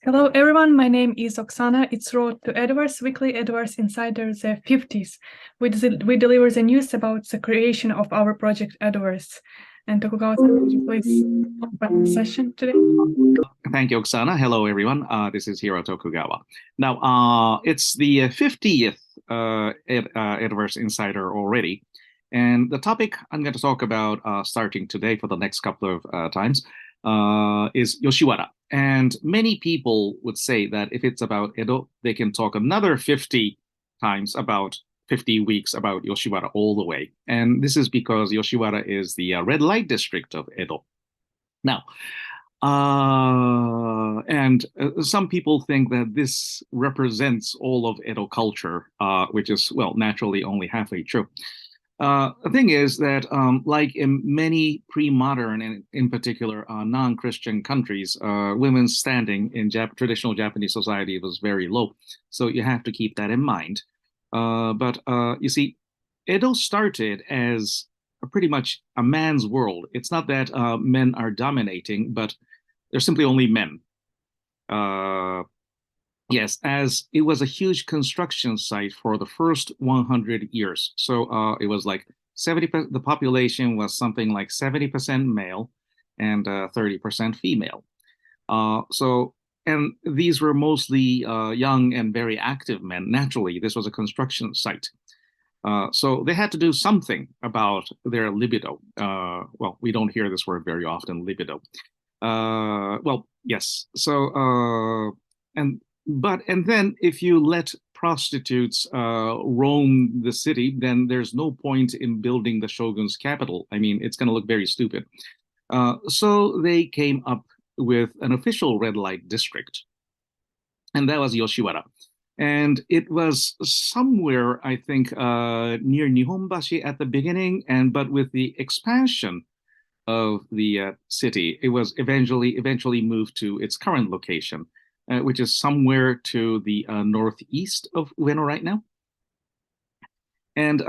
Hello everyone, my name is Oksana. It's road to Edoverse Weekly Edoverse Insider the 50s. We deliver the news about the creation of our project Edoverse. And Tokugawa-san, would you please open the session today? Thank you, Oksana. Hello everyone. This is Iehiro Tokugawa. Now, it's the 50th Edoverse Insider already. And the topic I'm going to talk about starting today for the next couple of times is Yoshiwara. And many people would say that if it's about Edo, they can talk another 50 times about 50 weeks about Yoshiwara all the way. And this is because Yoshiwara is the red light district of Edo. Now, some people think that this represents all of Edo culture, which is, well, naturally only halfway true. The thing is that, like in many pre-modern and in particular non-Christian countries, women's standing in traditional Japanese society was very low. So you have to keep that in mind. But you see, Edo started as pretty much a man's world. It's not that men are dominating, but there's simply only men. Yes, as it was a huge construction site for the first 100 years. So it was like 70%, the population was something like 70% male and 30% female. And these were mostly young and very active men. Naturally, this was a construction site. So they had to do something about their libido. Well, we don't hear this word very often, libido. Well, yes. So, and then if you let prostitutes roam the city, then there's no point in building the shogun's capital. I mean, it's going to look very stupid. So they came up with an official red light district, and that was Yoshiwara. And it was somewhere, I think, near Nihonbashi at the beginning, but with the expansion of the city, it was eventually moved to its current location, which is somewhere to the northeast of Ueno right now. And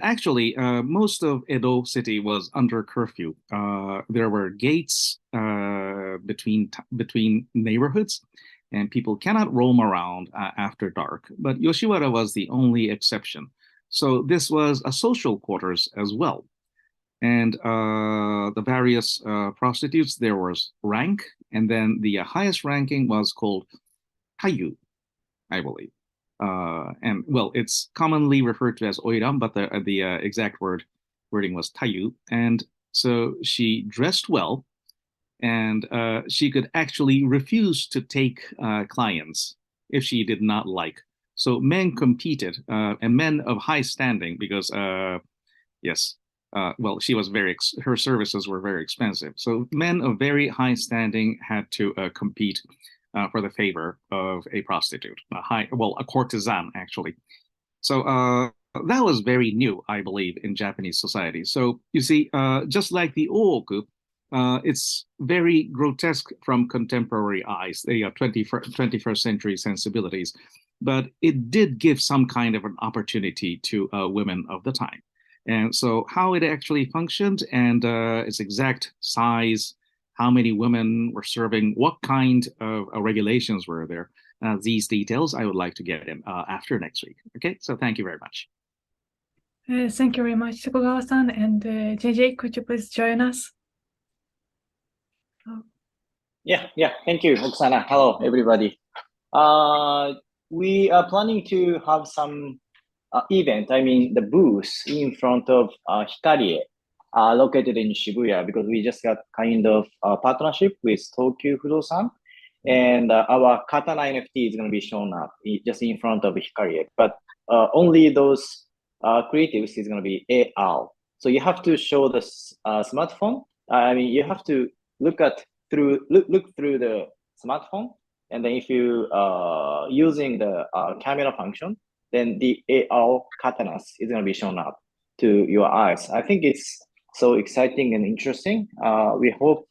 actually, most of Edo City was under curfew. There were gates between neighborhoods, and people cannot roam around after dark. But Yoshiwara was the only exception. So this was a social quarters as well. And the various prostitutes, there was rank, and then the highest ranking was called Tayu, I believe. And well, it's commonly referred to as oiram, but the exact wording was Tayu. And so she dressed well, and she could actually refuse to take clients if she did not like. So men competed, and men of high standing, because yes. Well, her services were very expensive. So men of very high standing had to compete for the favor of a prostitute, a courtesan, actually. So that was very new, I believe, in Japanese society. So you see, just like the ooku, it's very grotesque from contemporary eyes, the 21st century sensibilities, but it did give some kind of an opportunity to women of the time. And so how it actually functioned and its exact size, how many women were serving, what kind of regulations were there, these details I would like to get in after next week. Okay, so thank you very much. Thank you very much, Tokugawa-san. And JJ, could you please join us? Yeah, thank you, Oksana. Hello, everybody. We are planning to have some event, the booth in front of Hikarie, located in Shibuya, because we just got kind of a partnership with Tokyu Fudosan, and our Katana NFT is going to be shown up just in front of Hikarie, but only those creatives is going to be AR. So you have to show the smartphone. You have to look through the smartphone, and then if you using the camera function, then the AR katanas is going to be shown up to your eyes. I think it's so exciting and interesting. We hope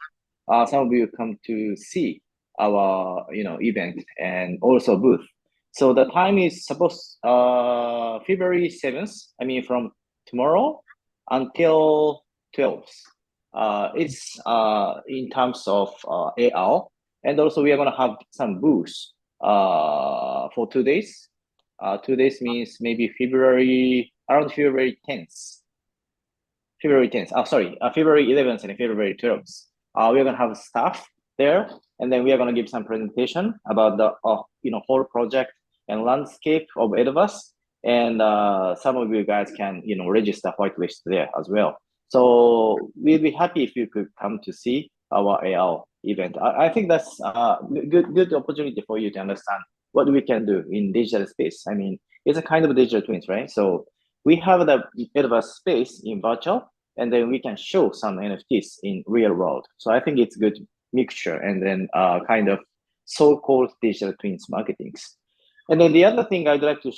some of you come to see our event and also booth. So the time is supposed February 7th. From tomorrow until 12th. It's in terms of AR, And also we are going to have some booths for 2 days. 2 days means maybe around February 10th. February 11th and February 12th. We're going to have staff there, and then we are going to give some presentation about the whole project and landscape of Edoverse. And some of you guys can register whitelist there as well. So we'll be happy if you could come to see our AR event. I think that's a good opportunity for you to understand what we can do in digital space. I mean, it's a kind of digital twins, right? So we have the Edoverse space in virtual, and then we can show some NFTs in real world. So I think it's a good mixture, and then kind of so-called digital twins marketings. And then the other thing I'd like to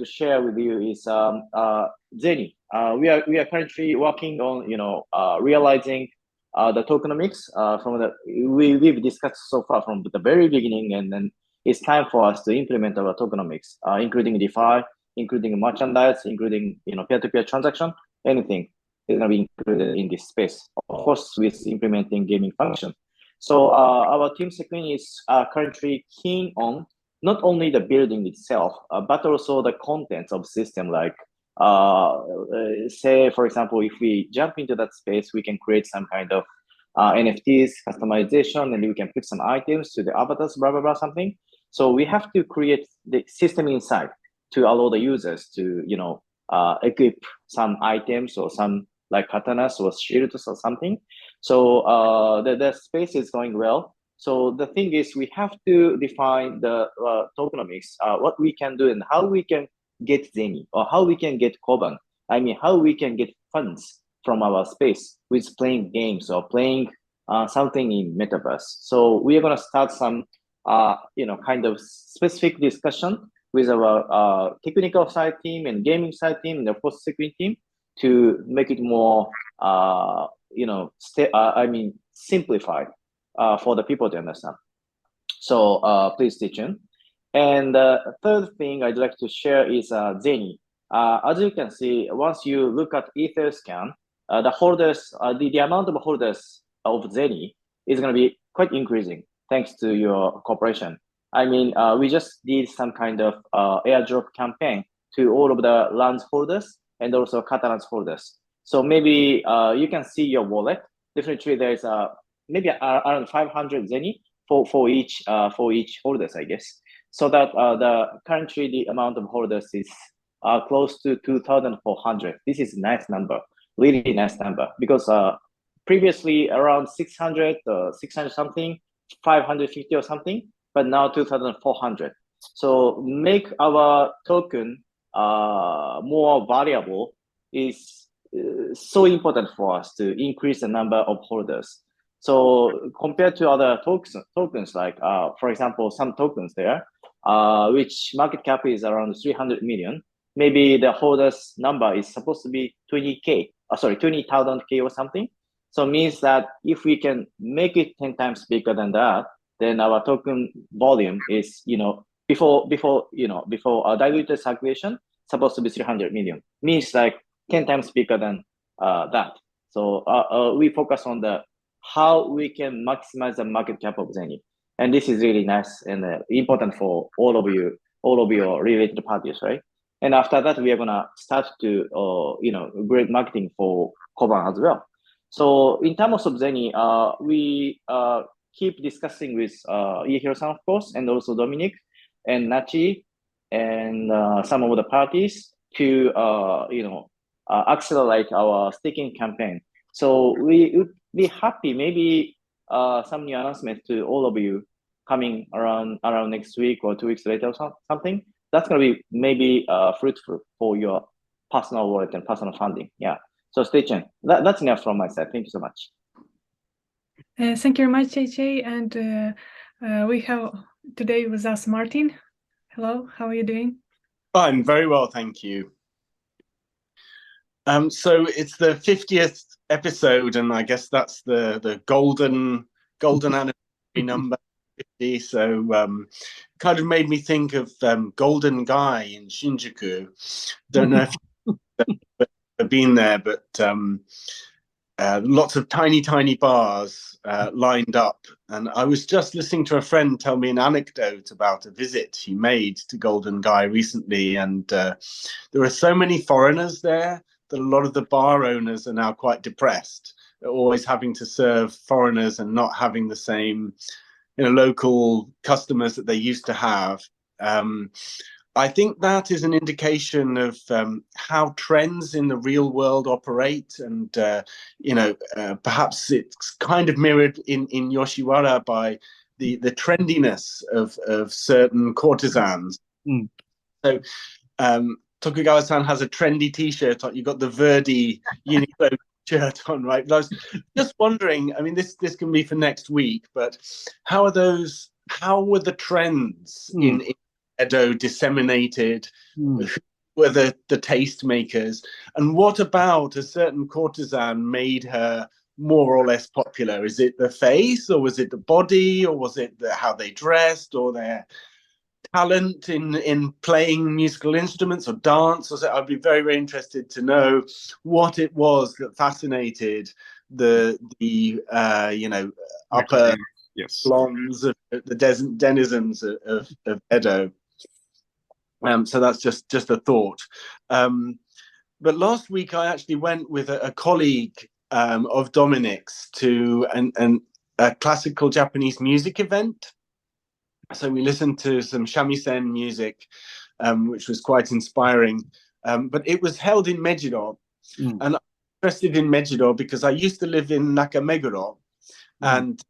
share with you is Zeni. We are currently working on realizing the tokenomics we've discussed so far from the very beginning, and then it's time for us to implement our tokenomics, including DeFi, including merchandise, including peer-to-peer transaction, anything is going to be included in this space. Of course, with implementing gaming function. So our team Sequin is currently keen on not only the building itself, but also the contents of system. Like, say, for example, if we jump into that space, we can create some kind of NFTs, customization, and we can put some items to the avatars, blah, blah, blah, something. So we have to create the system inside to allow the users to, equip some items or some like katanas or shields or something. So the space is going well. So the thing is, we have to define the tokenomics, what we can do and how we can get Zeni, or how we can get Koban. I mean, how we can get funds from our space with playing games or playing something in Metaverse. So we are going to start some, kind of specific discussion with our technical side team and gaming side team and the post-security team to make it more, simplified. For the people to understand. So please stay tuned. And the third thing I'd like to share is Zeni. As you can see, once you look at Etherscan, the holders, the amount of holders of Zeni is going to be quite increasing thanks to your cooperation. I mean, we just did some kind of airdrop campaign to all of the lands holders and also Catalans holders. So maybe you can see your wallet. Definitely there's maybe around 500 Zeni for each holders, I guess. So that currently the amount of holders is close to 2,400. This is a nice number, really nice number, because previously around 600 something, 550 or something, but now 2,400. So make our token more valuable is so important for us to increase the number of holders. So compared to other tokens like, for example, some tokens there, which market cap is around 300 million, maybe the holders number is supposed to be 20,000 K or something. So it means that if we can make it 10 times bigger than that, then our token volume is, before diluted circulation, supposed to be 300 million. Means like 10 times bigger than that. So we focus on how we can maximize the market cap of Zeni. And this is really nice and important for all of your related parties, right? And after that, we are gonna start to, great marketing for Koban as well. So in terms of Zeni, we keep discussing with Iehiro-san, of course, and also Dominic and Nachi and some of the parties to, accelerate our staking campaign. So we would be happy, maybe some new announcements to all of you coming around next week or 2 weeks later or something. That's going to be maybe fruitful for your personal wallet and personal funding. Yeah. So stay tuned. That's enough from my side. Thank you so much. Thank you very much, JJ. And we have today with us Martin. Hello, how are you doing? I'm very well, thank you. So it's the 50th episode, and I guess that's the golden anniversary number 50. So kind of made me think of Golden Guy in Shinjuku. Don't know if you've been there, but lots of tiny bars lined up. And I was just listening to a friend tell me an anecdote about a visit he made to Golden Guy recently. And there are so many foreigners there that a lot of the bar owners are now quite depressed. They're always having to serve foreigners and not having the same, local customers that they used to have. I think that is an indication of how trends in the real world operate, and perhaps it's kind of mirrored in Yoshiwara by the trendiness of certain courtesans. So Tokugawa-san has a trendy T-shirt on. You've got the Verdi Uniqlo shirt on, right? But I was just wondering. I mean, this can be for next week, but how were the trends in Edo disseminated? Who were the tastemakers? And what about a certain courtesan made her more or less popular? Is it the face, or was it the body, or was it how they dressed, or their talent in playing musical instruments or dance? I'd be very, very interested to know what it was that fascinated the upper blondes of the denizens of Edo. So that's just a thought. But last week I actually went with a colleague of Dominic's to a classical Japanese music event. So we listened to some shamisen music, which was quite inspiring. But it was held in Mejiro. And I'm interested in Mejiro because I used to live in Nakameguro. And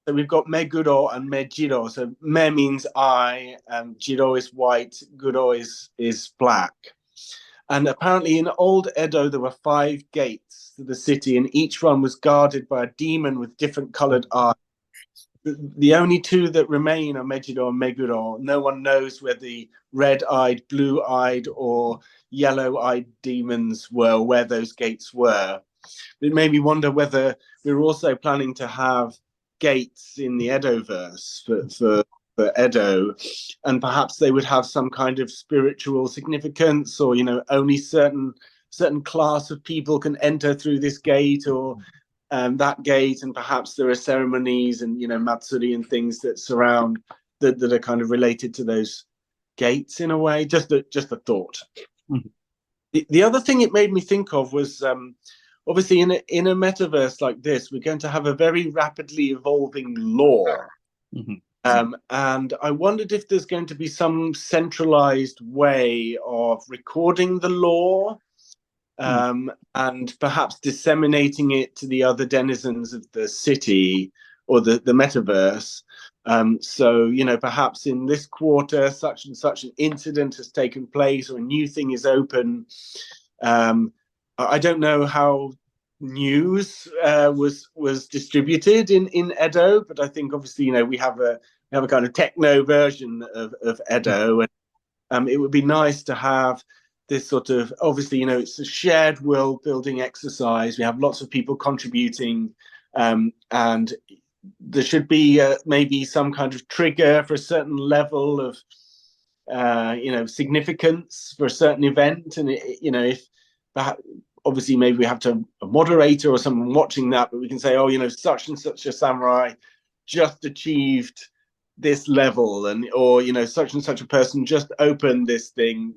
so we've got Meguro and Mejiro. So Me means I, Jiro is white, Guro is black. And apparently in old Edo, there were 5 gates to the city, and each one was guarded by a demon with different colored eyes. The only 2 that remain are Mejiro and Meguro. No one knows where the red-eyed, blue-eyed, or yellow-eyed demons were, where those gates were. It made me wonder whether we were also planning to have gates in the Edoverse for Edo, and perhaps they would have some kind of spiritual significance, or only certain class of people can enter through this gate or that gate, and perhaps there are ceremonies and matsuri and things that surround that are kind of related to those gates in a way. Just a thought. The other thing it made me think of was obviously in a metaverse like this, we're going to have a very rapidly evolving law. And I wondered if there's going to be some centralized way of recording the law and perhaps disseminating it to the other denizens of the city or the metaverse. So, perhaps in this quarter, such and such an incident has taken place, or a new thing is open. I don't know how news was distributed in Edo, but I think obviously we have a kind of techno version of Edo, and it would be nice to have this sort of, obviously it's a shared world building exercise. We have lots of people contributing, and there should be maybe some kind of trigger for a certain level of significance for a certain event, and if perhaps, obviously maybe we have to a moderator or someone watching that, but we can say, such and such a samurai just achieved this level, or such and such a person just opened this thing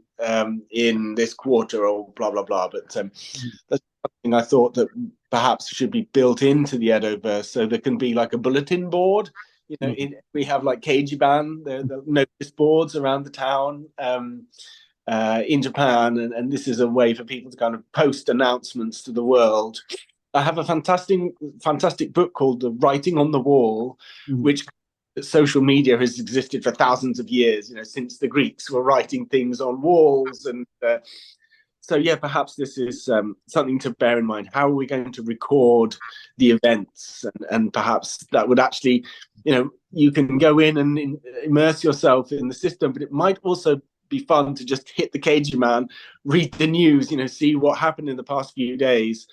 in this quarter, or blah blah blah. But that's something I thought that perhaps should be built into the Edoverse, so there can be like a bulletin board. We have like Keijiban, the notice boards around the town in Japan, and this is a way for people to kind of post announcements to the world. I have a fantastic book called The Writing on the Wall, which social media has existed for thousands of years, since the Greeks were writing things on walls. And so, yeah, perhaps this is something to bear in mind. How are we going to record the events? And perhaps that would actually, you can go in and immerse yourself in the system, but it might also be fun to just hit the Keijiman, read the news, see what happened in the past few days.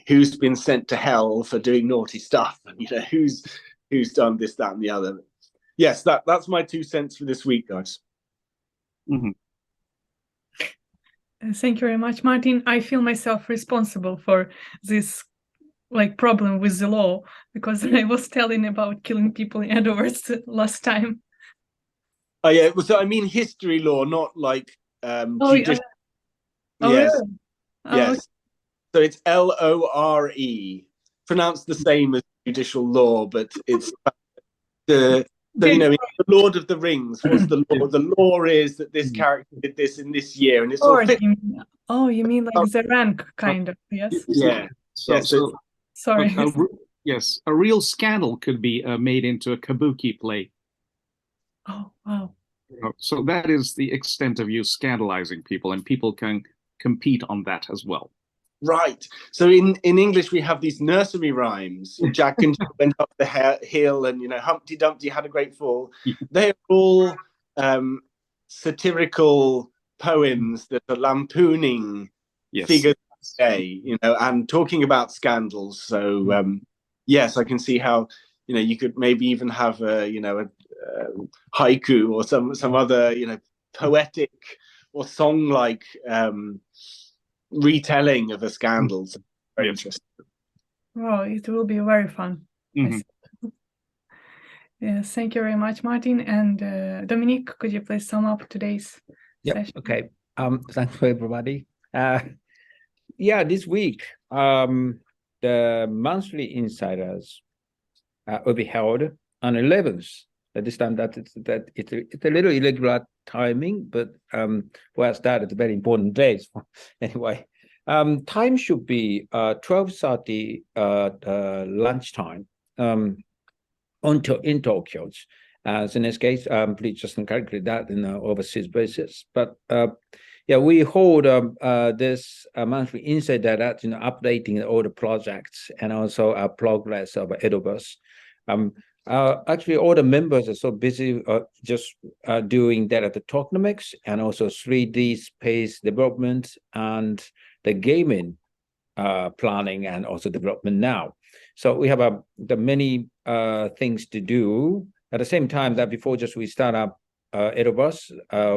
Who's been sent to hell for doing naughty stuff, and who's done this, that, and the other. Yes, that's my 2 cents for this week, guys. Thank you very much, Martin. I feel myself responsible for this problem with the law because I was telling about killing people in Edoverse last time. Oh yeah, so I mean history law, not like judicial. Yes. Really? Yes. So it's LORE, pronounced the same as judicial law, but it's the in the Lord of the Rings, what's the law? The law is that this character did this in this year, and it's all fit. You mean like the rank, kind of, yes? Yeah. Sorry. Yes, a real scandal could be made into a kabuki play. Oh, wow. So that is the extent of you scandalizing people, and people can compete on that as well. Right. So in English, we have these nursery rhymes. Jack and Jill went up the hill, and Humpty Dumpty had a great fall. They are all satirical poems that are lampooning figures of the day, and talking about scandals. So yes, I can see how you could maybe even have a haiku or some other poetic or song-like retelling of a scandal. So very interesting. Wow, it will be very fun. Yes, thank you very much, Martin. And Dominique, could you please sum up today's session? Okay. Thanks for everybody. This week, the monthly insiders will be held on 11th. At this time, it's a little irregular timing, but started very important days. Anyway, time should be 12:30 lunchtime in Tokyo. So in this case, please just calculate that in an overseas basis. But we hold this monthly insider that updating all the projects and also progress of Edoverse. Actually, all the members are so busy just doing that at the tokenomics and also 3D space development and the gaming planning and also development now. So we have the many things to do. At the same time that before we start up Edoverse,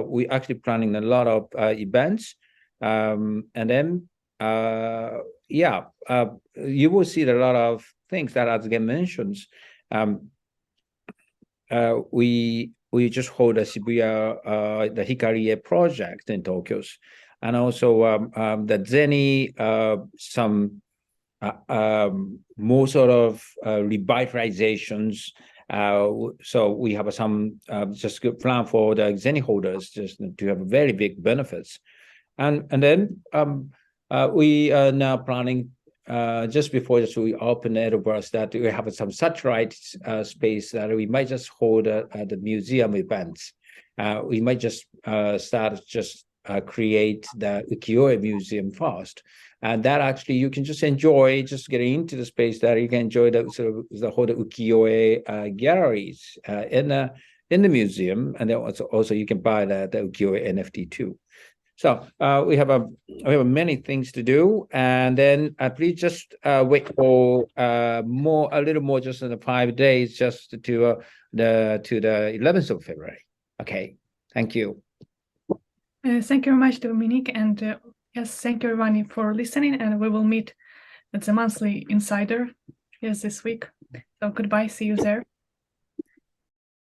we actually planning a lot of events. And then, you will see a lot of things that, as again mentions, we just hold a Shibuya, the Hikarie project in Tokyo, and also the Zeni, some more sort of revitalizations. So we have some just good plan for the Zeni holders just to have very big benefits, and then we are now planning. Just before we open Edoverse, that we have some satellite space that we might just hold at the museum events. We might just start create the ukiyo-e museum first, and that actually you can just enjoy just getting into the space that you can enjoy the whole ukiyo-e galleries in the museum, and then also you can buy the ukiyo-e NFT too. So we have many things to do, and then please just wait for a little more, just in the 5 days, just to the 11th of February. Okay, thank you. Thank you very much, Dominique, and yes, thank you everyone for listening. And we will meet at the monthly insider this week. So goodbye, see you there.